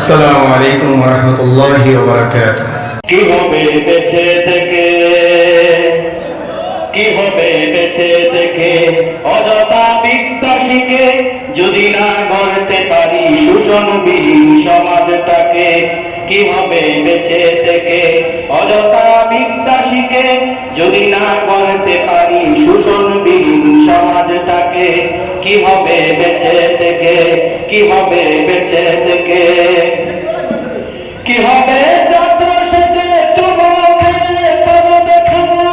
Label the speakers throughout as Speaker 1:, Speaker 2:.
Speaker 1: আসসালামু আলাইকুম ওয়া রাহমাতুল্লাহি ওয়া বারাকাতুহু।
Speaker 2: কি হবে বেঁচে থেকে, কি হবে বেঁচে থেকে অযথা বিদ্যা শিখে যদি না গড়তে পারি শোষণবিহীন সমাজটাকে। কি হবে বেঁচে থেকে অযথা বিদ্যা শিখে যদি না গড়তে পারি শোষণবিহীন সমাজটাকে। কি হবে বেঁচে থেকে, কি হবে বেঁচে থেকে, কি হবে ছাত্র সেজে চুমো খেয়ে সনদ খানা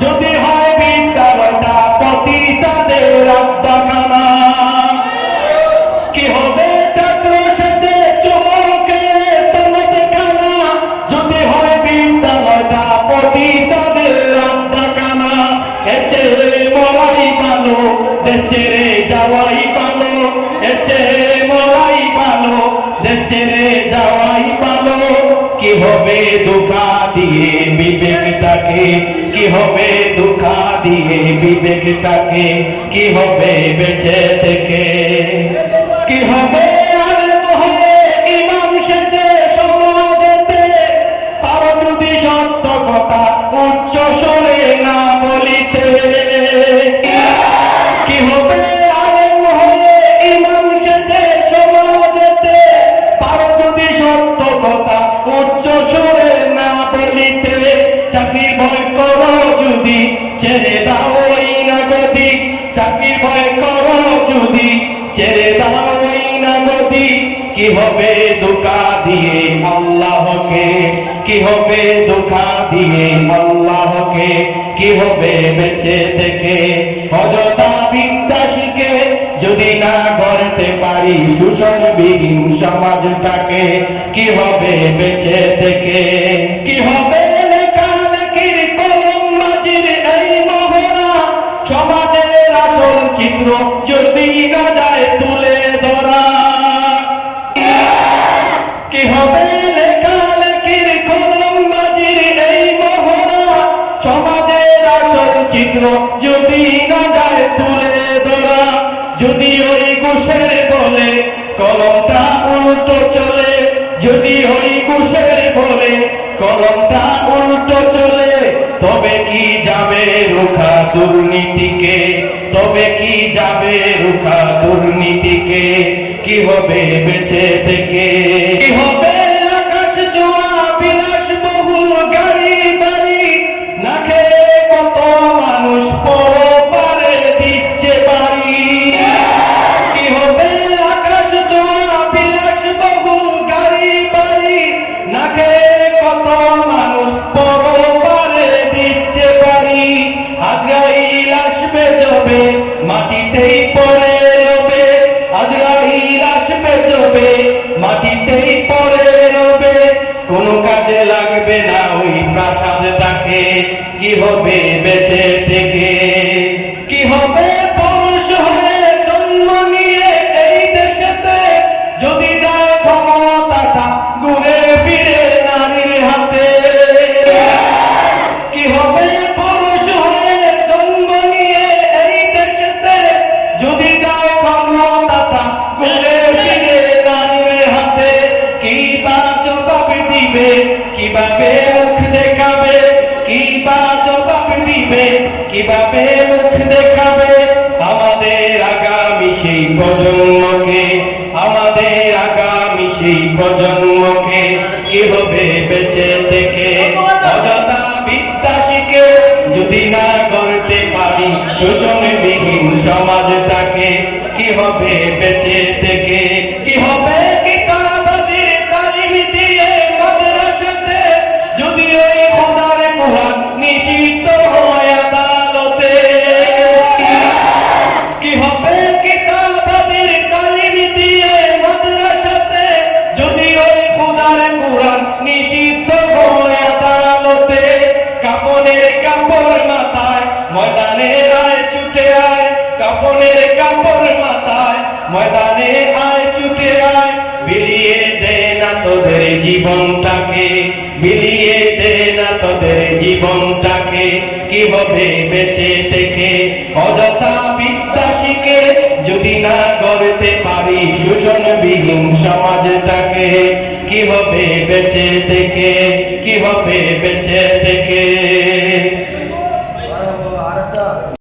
Speaker 2: যদি হয় বিদ্যালয়টা পতিতাদের আড্ডাখানা। কি হবে ছাত্র সেজে চুমো খেয়ে সনদ খানা যদি হয় বিদ্যালয়টা পতিতাদের আড্ডাখানা। এর চেয়ে মরাই ভালো, দেশ ছেড়ে যাওয়াই ভালো, এর চেয়ে মরাই ভালো, দেশ ছেড়ে যাওয়াই ভালো। কি হবে ধোঁকা দিয়ে বিবেকটাকে, কি হবে ধোঁকা দিয়ে বিবেকটাকে, কি হবে বেঁচে থেকে, কি হবে আলেম হয়ে ইমাম সেজে সমাজেতে তারও যদি সত্য কথা উচ্চ স্বরে না বলিতে। কি হবে আলেম হয়ে ইমাম সেজে সমাজেতে তারও যদি সত্য কথা উচ্চ স্বরে না বলিতে। চাকরির ভয় করো যদি ছেড়ে দাও ওই না গদি, চাকরির ভয় করো যদি ছেড়ে দাও ওই না গদি। কি হবে ধোঁকা দিয়ে আল্লাহকে, কি হবে ধোঁকা দিয়ে আল্লাহকে, কি হবে বেঁচে থেকে অযথা বিদ্যা শিখে যদি না গড়তে পারি শোষণবিহীন সমাজটাকে। কি হবে বেঁচে থেকে, কি হবে লেখালেখির কলমবাজির এই মহড়া সমাজের আসল চিত্র যদি না যায় তুলে ধরা। কি হবে লেখালেখির কলমবাজির এই মহড়া সমাজের আসল চিত্র যদি না যায় তুলে ধরা। যদি ওই ঘুষের বলে কলমটা উল্টো চলে, যদি ওই ঘুষের বলে কলমটা উল্টো চলে, তবে কি যাবে রুখা দুর্নীতিকে, তবে কি যাবে রুখা দুর্নীতিকে। কি হবে বেঁচে থেকে, কি হবে আকাশ জোয়া বিলাস বহুল গাড়ি বাড়ি না খেয়ে কত মানুষ পরপারে দিচ্ছে বাড়ি। কি হবে আকাশ জোয়া বিলাস বহুল গাড়ি বাড়ি না খেয়ে কত মানুষ পরপারে দিচ্ছে বাড়ি। আজরাইল আসবে যবে মাটিতেই পড়ে রবে, আজরাইল আসবে যবে মাটিতেই পড়ে রবে, কোনো কাজে লাগবে না ওই প্রাসাদটাকে। কি হবে বেঁচে থেকে, কি হবে পুরুষ হয়ে জন্ম নিয়ে এই দেশেতে যদি যায় ক্ষমতাটা ঘুরে ফিরে নারীর হাতে। কি হবে পুরুষ হয়ে জন্ম নিয়ে এই দেশেতে যদি যায় ক্ষমতাটা ঘুরে ফিরে নারীর হাতে। কি বা জবাব দিবে, কিভাবে মুখ দেখাবে, কি বা জবাব দিবে, কিভাবে মুখ দেখাবে আমাদের আগামী সেই প্রজন্মকে, আমাদের আগামী সেই প্রজন্মকে। কি হবে বেঁচে থেকে অযথা বিদ্যা শিখে যদি না গড়তে পারি শোষণবিহীন সমাজটাকে। কি হবে বেঁচে থেকে, কি হবে কিতাবাদের তালিম দিয়ে মাদ্রাসাতে যদি ওই খোদার কোরআন নিষিদ্ধ হয় আদালতে। কি হবে কিতাবাদের তালিম দিয়ে মাদ্রাসাতে যদি ওই খোদার কোরআন নিষিদ্ধ হয় আদালতে। কাফনের কাপড় মাথায় ময়দানে আয় ছুটে আয়, কাফনের কাপড় মাথায় ময়দানে আয় ছুটে আয়। বিলিয়ে দে না তোদের জীবনটাকে, বিলিয়ে দে না তোদের জীবনটাকে। কি হবে বেঁচে থেকে অযথা বিদ্যা শিখে যদি না গড়তে পারি শোষণবিহীন সমাজটাকে কি হবে বেঁচে থেকে, কি হবে বেঁচে থেকে।